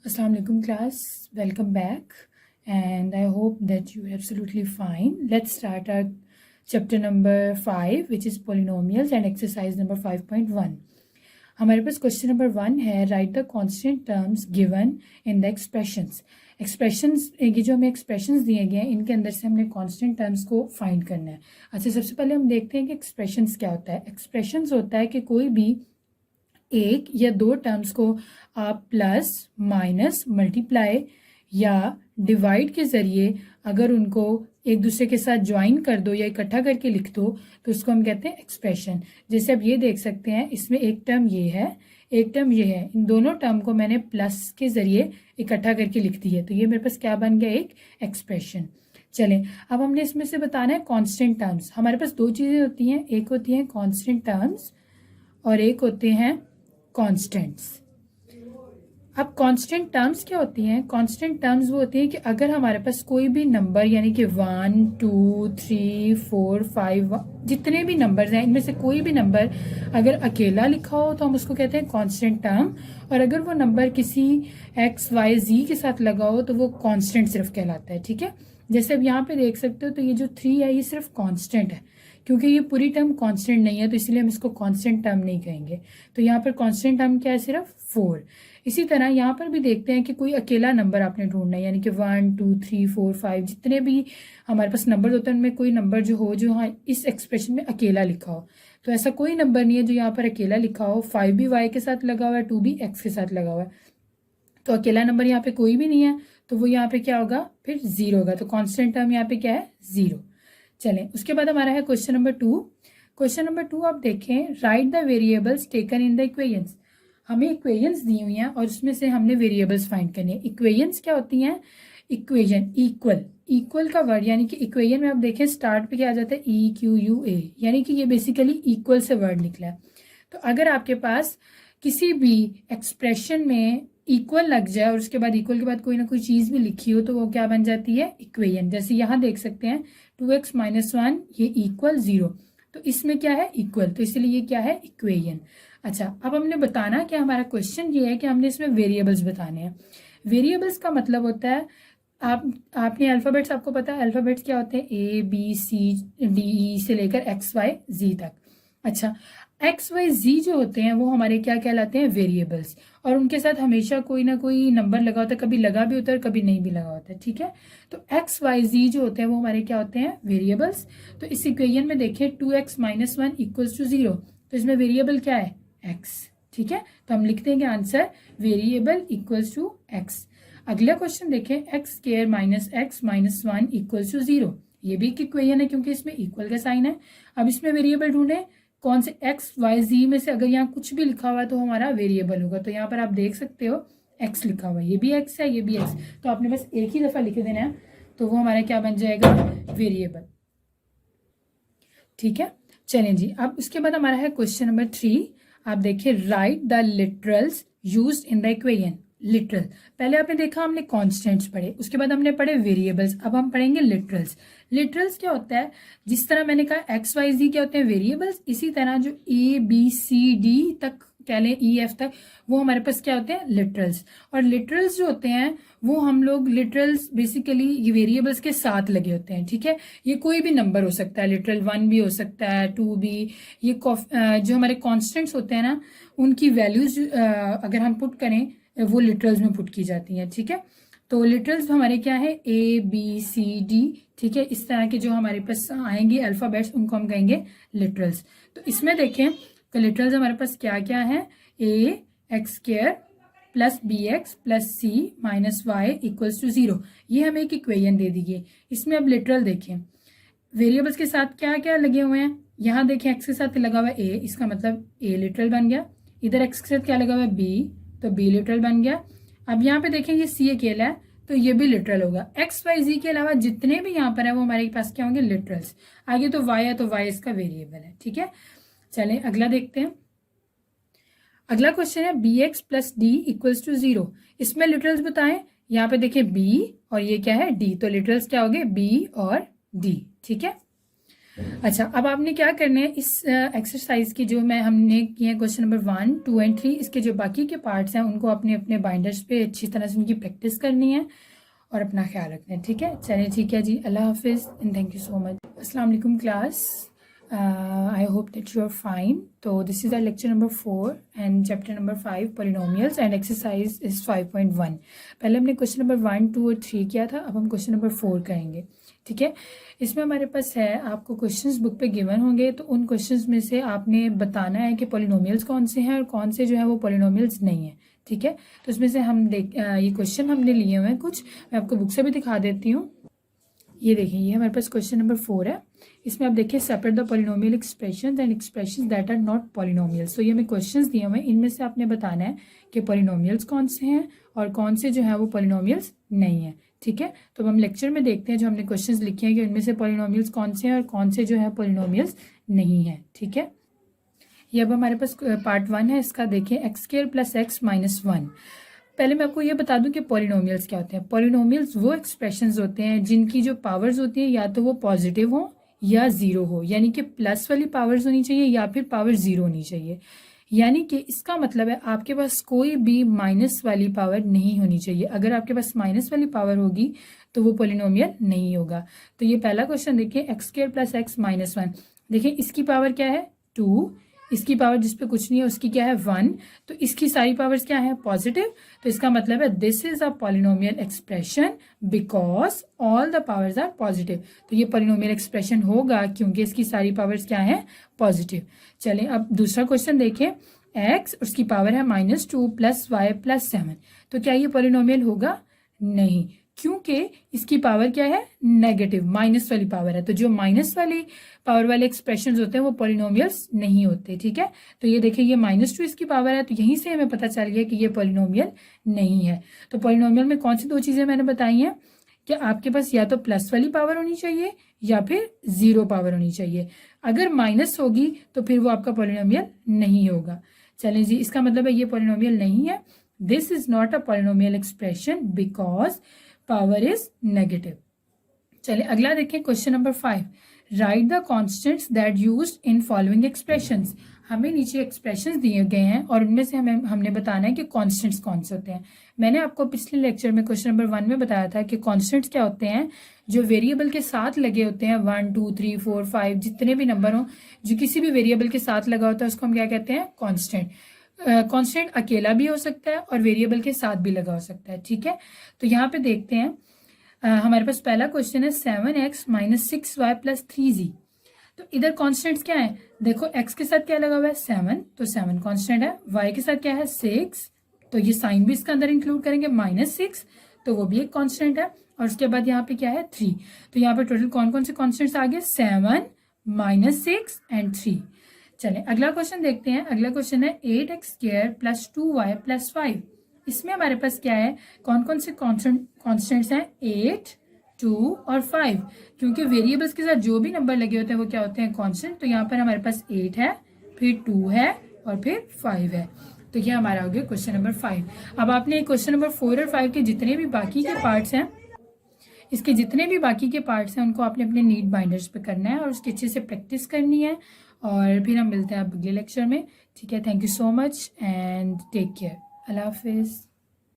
Assalamu alaikum class, welcome back and I hope that you are absolutely fine. Let's start our chapter number 5 which is polynomials and exercise number 5.1. हमारे पास question number 1 है right the constant terms given in the expressions. Expressions ये जो हमें expressions दिए गए हैं इनके अंदर से हमने कांस्टेंट टर्म्स को फाइंड करना है। अच्छा, सबसे पहले हम देखते हैं कि एक्सप्रेशंस क्या होता है। एक्सप्रेशंस होता है कि कोई भी एक या दो टर्म्स को आप प्लस माइनस मल्टीप्लाई या डिवाइड के ज़रिए अगर उनको एक दूसरे के साथ ज्वाइन कर दो या इकट्ठा करके लिख दो तो उसको हम कहते हैं एक्सप्रेशन। जैसे आप ये देख सकते हैं, इसमें एक टर्म ये है, एक टर्म ये है, इन दोनों टर्म को मैंने प्लस के ज़रिए इकट्ठा करके लिख दी है, तो ये मेरे पास क्या बन गया, एक एक्सप्रेशन। चलें, अब हमने इसमें से बताना है कांस्टेंट टर्म्स। हमारे पास दो चीज़ें होती हैं, एक होती हैं कांस्टेंट टर्म्स और एक होते हैं कांस्टेंट्स। अब कांस्टेंट टर्म्स क्या होती हैं? कांस्टेंट टर्म्स वो होती हैं कि अगर हमारे पास कोई भी नंबर यानी कि 1 2 3 4 5 जितने भी नंबर्स हैं इनमें से कोई भी नंबर अगर अकेला लिखा हो तो हम उसको कहते हैं कांस्टेंट टर्म, और अगर वो नंबर किसी x y z के साथ लगा हो तो वो कांस्टेंट सिर्फ कहलाता है। ठीक है, जैसे अब यहाँ पे देख सकते हो तो ये जो 3 है ये सिर्फ कांस्टेंट है, क्योंकि ये पूरी टर्म कांस्टेंट नहीं है तो इसलिए हम इसको कांस्टेंट टर्म नहीं कहेंगे। तो यहाँ पर कांस्टेंट टर्म क्या है, सिर्फ 4। इसी तरह यहाँ पर भी देखते हैं कि कोई अकेला नंबर आपने ढूंढना है, यानी कि 1 2 3 4 5 जितने भी हमारे पास नंबर होते हैं उनमें कोई नंबर जो हो जो हाँ इस एक्सप्रेशन में अकेला लिखा हो। तो ऐसा कोई नंबर नहीं है जो यहाँ पर अकेला लिखा हो। 5 भी y के साथ लगा हुआ है, 2 भी x के साथ लगा हुआ है, तो अकेला नंबर यहाँ पे कोई भी नहीं है, तो वो यहाँ पे क्या होगा, फिर 0 होगा। तो कॉन्स्टेंट टर्म यहाँ पे क्या है, 0। चलें, उसके बाद हमारा है क्वेश्चन नंबर 2। क्वेश्चन नंबर 2 आप देखें, right the variables taken in the equations. हमें इक्वेशंस दी हुई हैं और उसमें से हमने वेरिएबल्स फाइंड करनी है। इक्वेशंस क्या होती हैं, इक्वेशन इक्वल, इक्वल का वर्ड यानी कि इक्वेशन में आप देखें स्टार्ट पे क्या आ जाता है, EQUA, यानी कि ये बेसिकली इक्वल से वर्ड निकला है। तो अगर आपके पास किसी भी एक्सप्रेशन में इक्वल लग जाए और उसके बाद इक्वल के बाद कोई ना कोई चीज़ भी लिखी हो तो वो क्या बन जाती है, इक्वेशन। जैसे यहाँ देख सकते हैं 2x - 1 ये इक्वल 0, तो इसमें क्या है, इक्वल, तो इसलिए ये क्या है, इक्वेशन। अच्छा, अब हमने बताना कि हमारा क्वेश्चन ये है कि हमने इसमें वेरिएबल्स बताने हैं। वेरिएबल्स का मतलब होता है, आपने अल्फ़ाबेट्स, आपको पता है अल्फ़ाबेट्स क्या होते हैं, ABCDE से लेकर XYZ तक। अच्छा, XYZ जो होते हैं वो हमारे क्या कहलाते हैं, वेरिएबल्स, और उनके साथ हमेशा कोई ना कोई नंबर लगा होता है, कभी लगा भी होता है कभी नहीं भी लगा होता है। ठीक है, तो XYZ जो होते हैं वो हमारे क्या होते हैं, वेरिएबल्स। तो इस इक्वेशन में देखें 2x - 1 = 0, तो इसमें वेरिएबल क्या है, x। ठीक है, तो हम लिख देंगे answer variable equals to x। अगला क्वेश्चन देखें, x² - x - 1 = 0। ये भी एक इक्वेशन है क्योंकि इसमें इक्वल का साइन है। अब इसमें वेरिएबल ढूंढे कौन से, XYZ में से अगर यहाँ कुछ भी लिखा हुआ है तो हमारा वेरिएबल होगा। तो यहाँ पर आप देख सकते हो x लिखा हुआ है, ये भी x है ये भी x, तो आपने बस एक ही दफा लिख देना है तो वो हमारा क्या बन जाएगा, वेरिएबल। ठीक है, चलें जी, अब उसके बाद हमारा है क्वेश्चन नंबर 3। आप देखिए, right the literals used in the equation. Literal, पहले आपने देखा हमने कॉन्स्टेंट्स पढ़े, उसके बाद हमने पढ़े वेरिएबल्स, अब हम पढ़ेंगे लिटरल्स। लिटरल्स क्या होता है, जिस तरह मैंने कहा XYZ क्या होते हैं, वेरिएबल्स, इसी तरह जो ABCD तक कह लें, EF तक, वो हमारे पास क्या होते हैं, लिटरल्स। और लिटरल्स जो होते हैं वो हम लोग लिटरल्स बेसिकली ये वेरिएबल्स के साथ लगे होते हैं। ठीक है, ये कोई भी नंबर हो सकता है, लिटरल 1 भी हो सकता है, 2 भी। ये जो हमारे कॉन्स्टेंट्स होते हैं ना, उनकी वैल्यूज अगर हम पुट करें वो लिटरल्स में पुट की जाती हैं। ठीक है, तो लिटरल्स हमारे क्या है, ABCD। ठीक है, इस तरह के जो हमारे पास आएंगे अल्फाबेट्स उनको हम कहेंगे लिटरल्स। तो इसमें देखें तो लिटरल्स हमारे पास क्या क्या है, AX² + BX + C - Y = 0। ये हमें एक इक्वेशन दे दीजिए। इसमें अब लिटरल देखें, वेरिएबल्स के साथ क्या क्या लगे हुए हैं, यहाँ देखें x के साथ लगा हुआ है A, इसका मतलब A लिटरल बन गया। इधर x के साथ क्या लगा हुआ है, B, तो B लिटरल बन गया। अब यहाँ पे देखें ये C अकेला है तो ये भी लिटरल होगा। XYZ के अलावा जितने भी यहाँ पर है वो हमारे पास क्या होंगे, लिटरल्स। आगे तो Y है तो Y इसका वेरिएबल है। ठीक है, चलें अगला देखते हैं। अगला क्वेश्चन है BX + D = 0। इसमें लिटरल्स बताएं, यहाँ पे देखें B और ये क्या है, D, तो लिटरल्स क्या हो गए, B और D। ठीक है, अच्छा, अब आपने क्या करना है, इस एक्सरसाइज की जो हमने किए हैं क्वेश्चन नंबर 1, 2 एंड 3, इसके जो बाकी के पार्ट्स हैं उनको अपने अपने बाइंडर्स पे अच्छी तरह से उनकी प्रैक्टिस करनी है और अपना ख्याल रखना है। ठीक है, चलिए ठीक है जी, अल्लाह हाफिज़ and thank you so much. अस्सलाम वालेकुम class, I hope that you are fine. तो this is our lecture number 4 and chapter number 5 polynomials and exercise is 5.1। पहले हमने क्वेश्चन नंबर 1, 2 और 3 किया था, अब हम क्वेश्चन नंबर 4 करेंगे। ठीक है, इसमें हमारे पास है, आपको क्वेश्चंस बुक पे गिवन होंगे, तो उन क्वेश्चंस में से आपने बताना है कि पॉलिनोमियल्स कौन से हैं और कौन से जो है वो पॉलिनोमियल्स नहीं है। ठीक है, तो इसमें से हम ये क्वेश्चन हमने लिए हुए हैं कुछ, मैं आपको बुक से भी दिखा देती हूँ। ये देखिए, ये हमारे पास क्वेश्चन नंबर 4 है। इसमें आप देखिए, separate the polynomial expressions and expressions that are not polynomials. तो ये हमें क्वेश्चंस दिए हुए हैं, इनमें से आपने बताना है कि पॉलिनोमियल्स कौन से हैं और कौन से जो है वो पॉलिनोमियल्स नहीं है। ठीक है, तो हम लेक्चर में देखते हैं जो हमने क्वेश्चंस लिखे हैं कि इनमें से पॉलिनोमियल्स कौन से हैं और कौन से जो है पॉलिनोमियल्स नहीं है। ठीक है, ये अब हमारे पास पार्ट 1 है, इसका देखिए, x² + x - 1। पहले मैं आपको ये बता दूं कि पॉलिनोमियल्स क्या होते हैं। पॉलिनोमियल्स वो एक्सप्रेशंस होते हैं जिनकी जो पावर्स होती हैं या तो वो पॉजिटिव हो या ज़ीरो हो, यानी कि प्लस वाली पावर्स होनी चाहिए या फिर पावर ज़ीरो होनी चाहिए। यानी कि इसका मतलब है आपके पास कोई भी माइनस वाली पावर नहीं होनी चाहिए। अगर आपके पास माइनस वाली पावर होगी तो वो पॉलिनोमियल नहीं होगा। तो ये पहला क्वेश्चन देखिए, x² + x - 1। देखिए, इसकी पावर क्या है 2, इसकी पावर जिस पे कुछ नहीं है उसकी क्या है 1, तो इसकी सारी पावर्स क्या है पॉजिटिव। तो इसका मतलब है this is a polynomial expression because all the powers are positive. तो ये पॉलिनोमियल एक्सप्रेशन होगा क्योंकि इसकी सारी पावर्स क्या है पॉजिटिव। चलें, अब दूसरा क्वेश्चन देखें, x उसकी पावर है -2 + y + 7। तो क्या ये पॉलिनोमियल होगा? नहीं, क्योंकि इसकी पावर क्या है नेगेटिव, माइनस वाली पावर है। तो जो माइनस वाली पावर वाले एक्सप्रेशन होते हैं वो पॉलिनोमियल्स नहीं होते। ठीक है, तो ये देखिए, ये -2 इसकी पावर है, तो यहीं से हमें पता चल गया कि ये पॉलिनोमियल नहीं है। तो पॉलिनोमियल में कौन सी दो चीजें मैंने बताई हैं कि आपके पास या तो प्लस वाली पावर होनी चाहिए या फिर ज़ीरो पावर होनी चाहिए। अगर माइनस होगी तो फिर वो आपका पॉलिनोमियल नहीं होगा। चलें जी, इसका मतलब है ये पॉलिनोमियल नहीं है। This is not a polynomial expression because power is negative. चलिए अगला देखें, question number 5, right the constants that used in following expressions. हमें नीचे एक्सप्रेशंस दिए गए हैं और उनमें से हमने बताना है कि कॉन्स्टेंट्स कौन से होते हैं। मैंने आपको पिछले लेक्चर में क्वेश्चन नंबर 1 में बताया था कि कॉन्स्टेंट्स क्या होते हैं, जो वेरिएबल के साथ लगे होते हैं, 1 2 3 4 5 जितने भी नंबर हों, जो किसी भी वेरिएबल के साथ लगा होता है उसको हम क्या कहते हैं कॉन्स्टेंट। कॉन्स्टेंट अकेला भी हो सकता है और वेरिएबल के साथ भी लगा हो सकता है। ठीक है, तो यहाँ पे देखते हैं, हमारे पास पहला क्वेश्चन है 7x - 6y + 3z। तो इधर कॉन्स्टेंट्स क्या है, देखो x के साथ क्या लगा हुआ है 7, तो 7 कॉन्स्टेंट है। y के साथ क्या है 6, तो ये साइन भी इसके अंदर इंक्लूड करेंगे, -6, तो वो भी एक कॉन्स्टेंट है। और उसके बाद यहाँ पे क्या है 3। तो यहाँ पे टोटल कौन कौन से कॉन्स्टेंट्स आ गए 7 -6 एंड 3। चलें अगला क्वेश्चन देखते हैं। अगला क्वेश्चन है 8x² + 2y + 5। इसमें हमारे पास क्या है, कौन कौन से कॉन्स्टेंट्स हैं 8, 2 और 5। क्योंकि वेरिएबल्स के साथ जो भी नंबर लगे होते हैं वो क्या होते हैं कांस्टेंट। तो यहाँ पर हमारे पास 8 है, फिर 2 है और फिर 5 है। तो ये हमारा हो गया क्वेश्चन नंबर 5। अब आपने क्वेश्चन नंबर 4 और 5 के जितने भी बाकी के पार्ट्स हैं, इसके जितने भी बाकी के पार्ट्स हैं उनको आपने अपने नीट बाइंडर्स पे करना है और उसकी अच्छे से प्रैक्टिस करनी है। और फिर हम मिलते हैं अगले लेक्चर में। ठीक है, thank you so much and take care, Allah हाफिज़।